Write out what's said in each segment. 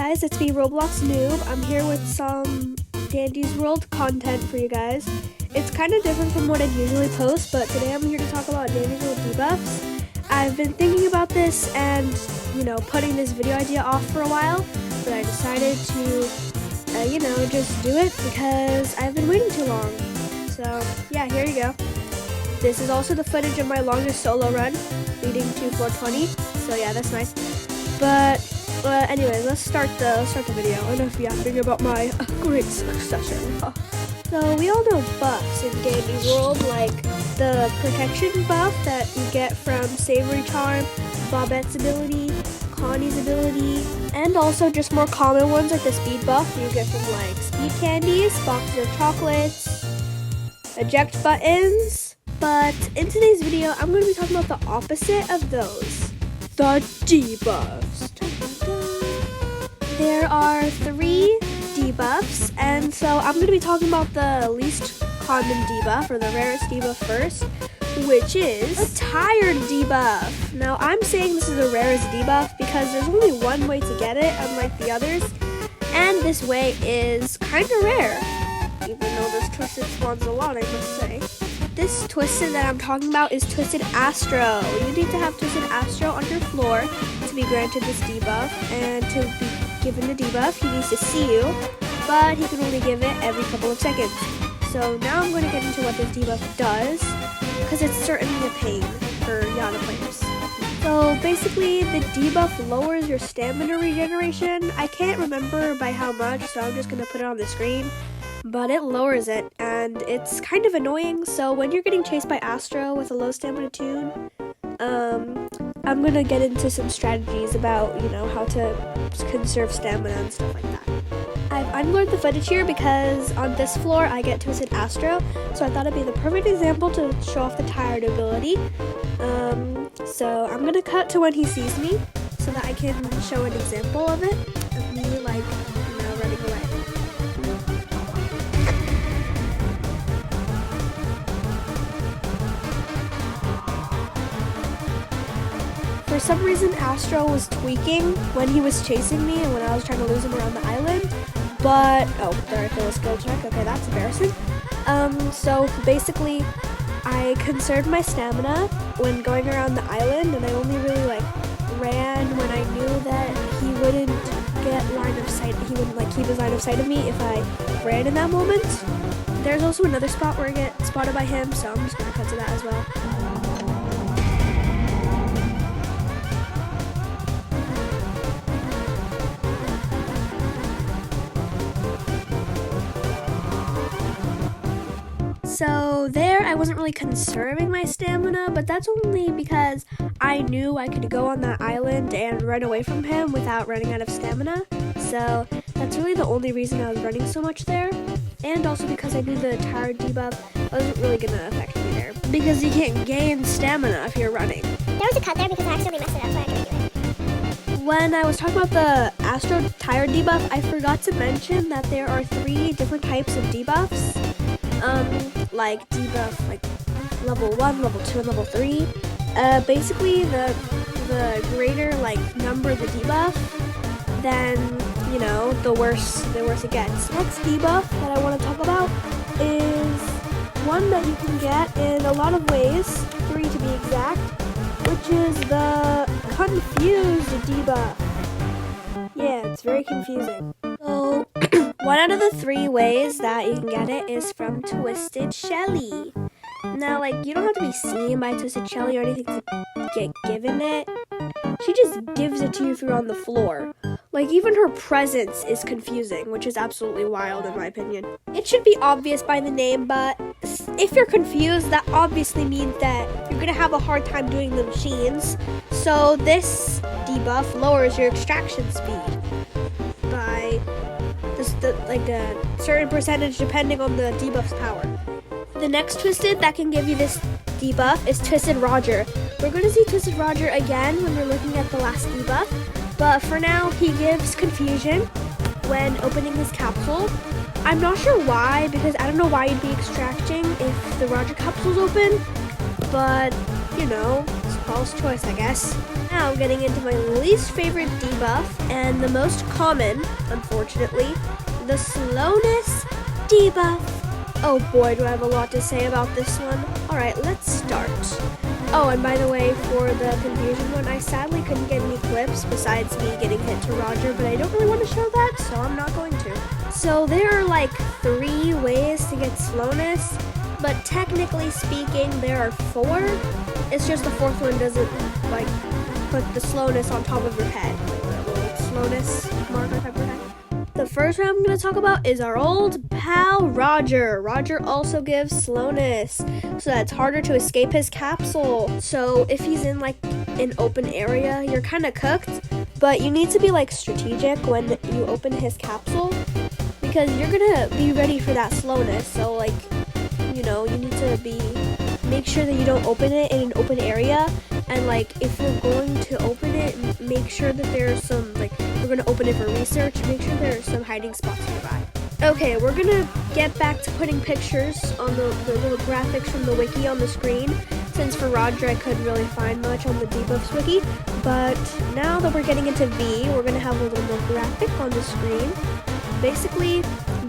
guys, it's me, Roblox Noob. I'm here with some Dandy's World content for you guys. It's kind of different from what I usually post, but today I'm here to talk about Dandy's World debuffs. I've been thinking about this and, putting this video idea off for a while, but I decided to, just do it because I've been waiting too long. So, yeah, here you go. This is also the footage of my longest solo run, leading to 420. So yeah, that's nice. But anyway, let's start the video. Enough yapping about my great succession. So we all know buffs in Dandy's World, like the protection buff that you get from Savory Charm, Bobette's ability, Connie's ability, and also just more common ones like the speed buff you get from like speed candies, boxes of chocolates, eject buttons. But in today's video, I'm going to be talking about the opposite of those. The debuffs. There are 3 debuffs, and so I'm going to be talking about the least common debuff, or the rarest debuff first, which is a tired debuff. Now, I'm saying this is the rarest debuff because there's only one way to get it, unlike the others, and this way is kind of rare, even though this twisted spawns a lot, I must say. This twisted that I'm talking about is Twisted Astro. You need to have Twisted Astro on your floor to be granted this debuff, and to be given the debuff, he needs to see you, but he can only give it every couple of seconds. So now I'm going to get into what this debuff does, because it's certainly a pain for Yana players. So basically, the debuff lowers your stamina regeneration. I can't remember by how much, so I'm just going to put it on the screen. But it lowers it, and it's kind of annoying. So when you're getting chased by Astro with a low stamina tune, I'm gonna get into some strategies about, how to conserve stamina and stuff like that. I've unblurred the footage here because on this floor I get Twisted Astro, so I thought it'd be the perfect example to show off the tired ability. So I'm gonna cut to when he sees me so that I can show an example of it, of me running away. For some reason, Astro was tweaking when he was chasing me and when I was trying to lose him around the island. But, there I failed a skill check. Okay, that's embarrassing. So basically, I conserved my stamina when going around the island, and I only really, ran when I knew that he wouldn't get line of sight. He wouldn't, keep his line of sight of me if I ran in that moment. There's also another spot where I get spotted by him, so I'm just going to cut to that as well. So there, I wasn't really conserving my stamina, but that's only because I knew I could go on that island and run away from him without running out of stamina. So that's really the only reason I was running so much there. And also because I knew the tired debuff wasn't really going to affect me there, because you can't gain stamina if you're running. There was a cut there because I accidentally messed it up, so I had to redo it. When I was talking about the Astro tired debuff, I forgot to mention that there are 3 different types of debuffs. Like debuff, level 1, level 2, and level 3. Basically, the greater, number the debuff, then, the worse it gets. Next debuff that I want to talk about is one that you can get in a lot of ways, 3 to be exact, which is the Confused debuff. Yeah, it's very confusing. So, one out of the 3 ways that you can get it is from Twisted Shelly. Now, you don't have to be seen by Twisted Shelly or anything to get given it. She just gives it to you if you're on the floor. Even her presence is confusing, which is absolutely wild in my opinion. It should be obvious by the name, but if you're confused, that obviously means that you're going to have a hard time doing the machines. So this debuff lowers your extraction speed by a certain percentage depending on the debuff's power. The next Twisted that can give you this debuff is Twisted Roger. We're going to see Twisted Roger again when we're looking at the last debuff, but for now he gives confusion when opening his capsule. I'm not sure why, because I don't know why you'd be extracting if the Roger capsule's open, but Paul's choice, I guess. Now getting into my least favorite debuff and the most common, unfortunately, the slowness debuff. Oh boy, do I have a lot to say about this one. Alright, let's start. Oh, and by the way, for the confusion one, I sadly couldn't get any clips besides me getting hit to Roger, but I don't really want to show that, so I'm not going to. So there are like 3 ways to get slowness, but technically speaking, there are 4. It's just the 4th one doesn't like put the slowness on top of your head, like the little slowness marker type of head. The first one I'm going to talk about is our old pal Roger. Roger also gives slowness, so that it's harder to escape his capsule. So if he's in like an open area, you're kind of cooked, but you need to be like strategic when you open his capsule because you're going to be ready for that slowness. So like, you know, you need to make sure that you don't open it in an open area, and like if you're going to open it, make sure that there's some, like, we're going to open it for research, make sure there are some hiding spots nearby. Okay, we're going to get back to putting pictures on the little graphics from the wiki on the screen, since for Roger I couldn't really find much on the debuffs wiki, but now that we're getting into V, we're going to have a little more graphic on the screen. Basically,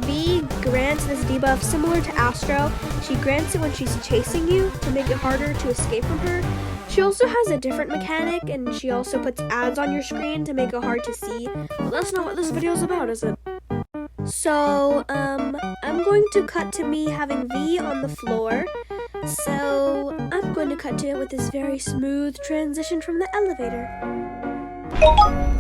V grants this debuff similar to Astro. She grants it when she's chasing you to make it harder to escape from her. She also has a different mechanic, and she also puts ads on your screen to make it hard to see. Well, that's not what this video is about, is it? So, I'm going to cut to me having V on the floor. So, I'm going to cut to it with this very smooth transition from the elevator.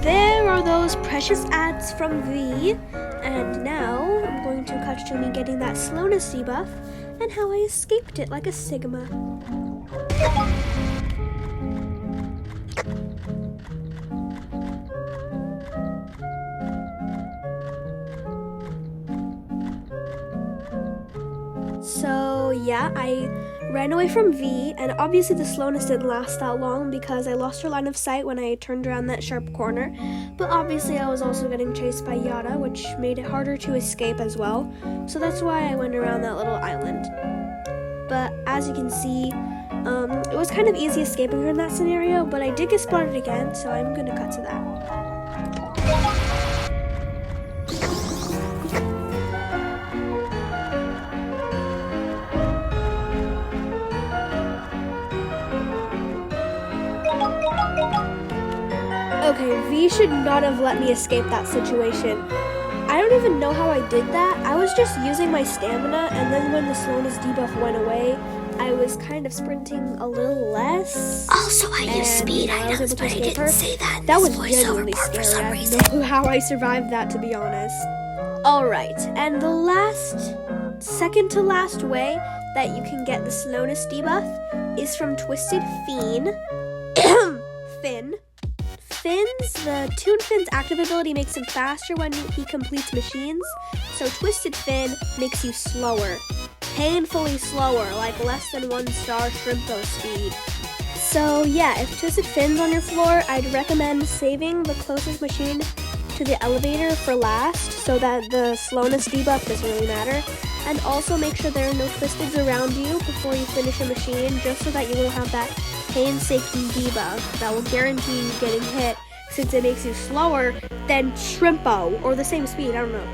There are those precious ads from V, and now I'm going to cut to me getting that slowness debuff and how I escaped it like a Sigma. So yeah, I ran away from V, and obviously the slowness didn't last that long because I lost her line of sight when I turned around that sharp corner, but obviously I was also getting chased by Yada, which made it harder to escape as well, so that's why I went around that little island. But as you can see, it was kind of easy escaping her in that scenario, but I did get spotted again, so I'm going to cut to that. Okay, V should not have let me escape that situation. I don't even know how I did that. I was just using my stamina, and then when the slowness debuff went away, I was kind of sprinting a little less. Also, I use speed items, but I didn't say that in That this was genuinely voiceover part for some scary. I reason. don't know how I survived that, to be honest. Alright, and the second to last way that you can get the slowness debuff is from Twisted Fiend. Finn. The Toon Finn's active ability makes him faster when he completes machines, so Twisted Finn makes you slower. Painfully slower, like less than 1-star Shrimpo speed. So yeah, if Twisted Finn's on your floor, I'd recommend saving the closest machine to the elevator for last, so that the slowness debuff doesn't really matter. And also make sure there are no Twisteds around you before you finish a machine, just so that you will have that painstaking debuff that will guarantee you getting hit, since it makes you slower than Shrimpo, or the same speed, I don't know.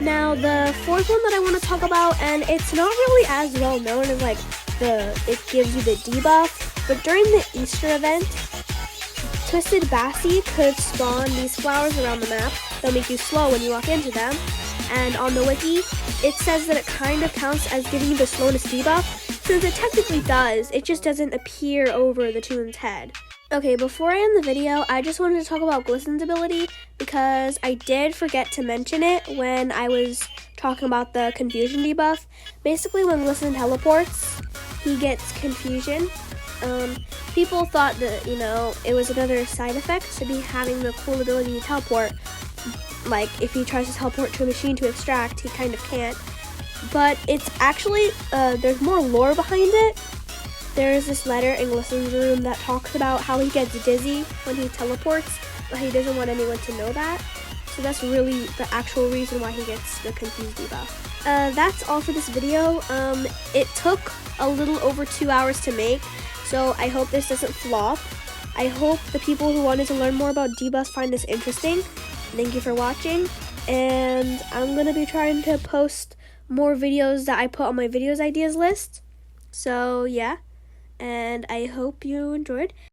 Now, the fourth one that I want to talk about, and it's not really as well known as like it gives you the debuff, but during the Easter event, Twisted Bassie could spawn these flowers around the map. They'll make you slow when you walk into them, and on the wiki, it says that it kind of counts as giving you the slowness debuff, since it technically does, it just doesn't appear over the Toon's head. Okay, before I end the video, I just wanted to talk about Glisten's ability, because I did forget to mention it when I was talking about the confusion debuff. Basically, when Glisten teleports, he gets confusion. People thought that, you know, it was another side effect to be having the cool ability to teleport. Like, if he tries to teleport to a machine to extract, he kind of can't. But it's actually, there's more lore behind it. There is this letter in Glisten's room that talks about how he gets dizzy when he teleports, but he doesn't want anyone to know that. So that's really the actual reason why he gets the confused debuff. That's all for this video. It took a little over 2 hours to make, So I hope this doesn't flop. I hope the people who wanted to learn more about debuffs find this interesting. Thank you for watching, and I'm going to be trying to post more videos that I put on my videos ideas list. So yeah, and I hope you enjoyed.